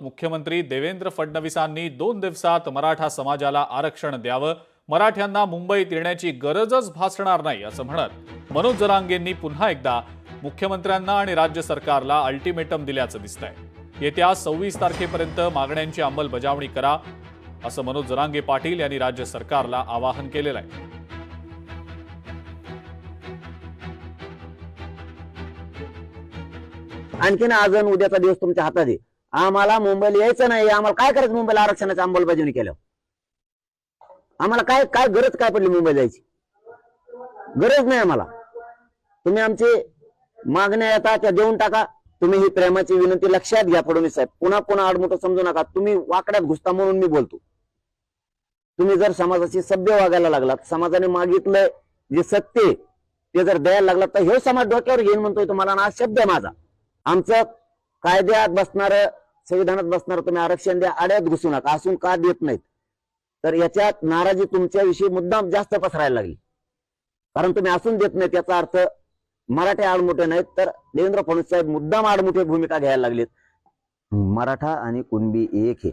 मुख्यमंत्री देवेंद्र फडणवीसांनी 2 दिवसात मराठा समाजाला आरक्षण द्यावं, मराठ्यांना मुंबईत येण्याची गरजच भासणार नाही असं म्हणत मनोज जरांगेंनी पुन्हा एकदा मुख्यमंत्र्यांना आणि राज्य सरकारला अल्टिमेटम दिल्याचं दिसतंय। येत्या 26 तारखेपर्यंत मागण्यांची अंमलबजावणी करा असं मनोज जरांगे पाटील यांनी राज्य सरकारला आवाहन केलेलं आहे। आणखीन आज आणि उद्याचा दिवस तुमच्या हातात आहे। आम्हाला मुंबईला यायचं नाही, आम्हाला काय करायचं मुंबईला आरक्षणाची अंमलबजावणी केल्यावर? आम्हाला काय काय गरज काय पडली मुंबईला जायची? गरज नाही आम्हाला। तुम्ही आमची मागण्या येतात त्या देऊन टाका। तुम्ही ही प्रेमाची विनंती लक्षात घ्या फडणवीस साहेब, पुन्हा पुन्हा आडमुठं समजू नका। तुम्ही वाकड्यात घुसता म्हणून मी बोलतो। तुम्ही जर समाजाशी सभ्य वागायला लागलात, समाजाने मागितलं जे सत्य ते जर द्यायला लागलात तर हे समाज डोक्यावर घेऊन म्हणतोय तुम्हाला ना शब्द आहे माझा। आमचं कायद्यात बसणार संविधानात बसणार तुम्ही आरक्षण द्या, आड्यात घुसू नका असून का देत नाहीत? तर याच्यात नाराजी तुमच्याविषयी मुद्दाम जास्त पसरायला लागली, कारण तुम्ही असून देत नाहीत। याचा अर्थ मराठे आडमुठे नाहीत तर देवेंद्र फडणवीस साहेब मुद्दाम आडमुठे भूमिका घ्यायला लागलीत। मराठा आणि कुणबी एक हे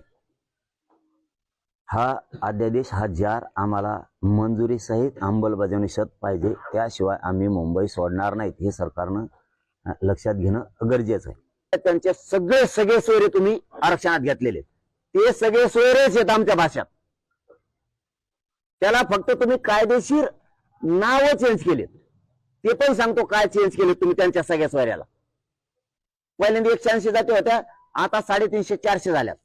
हा अध्यादेश हा जार आम्हाला मंजुरी सहित अंमलबजावणी शत पाहिजे, त्याशिवाय आम्ही मुंबई सोडणार नाहीत हे सरकारनं लक्षात घेणं गरजेचं आहे। त्यांचे सगळे सोयरे तुम्ही आरक्षणात घेतलेले, ते सगळे सोयरेच आहेत आमच्या भाषात। त्याला फक्त तुम्ही कायदेशीर नाव चेंज केलेत, ते पण सांगतो काय चेंज केले तुम्ही त्यांच्या सगळ्या सोयऱ्याला। पहिल्यांदा 180 जाती होत्या, आता 350-400 झाल्यात।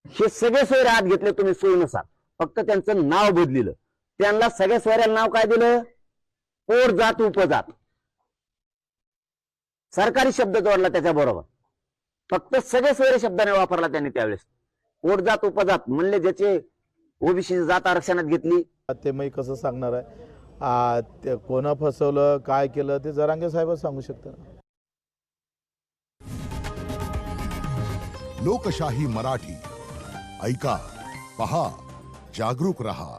हे सगळे सोयरे आत घेतले तुम्ही सोयीनुसार, फक्त त्यांचं नाव बदलिलं। त्यांना सगळ्या सोयऱ्याला नाव काय दिलं? पोट जात उपजात, सरकारी शब्द जोडला त्याच्याबरोबर। फक्त सगळे सोयरे शब्दाने वापरला त्यांनी त्यावेळेस। पोट जात उपजात म्हणले ज्याचे ओबीसी जात आरक्षणात घेतली ते मी कसं सांगणार आहे? ते कोण फसवलं काय केलं ते जरांगे साहेबच सांगू शकतात। लोकशाही मराठी ऐका, पहा, जागरूक रहा।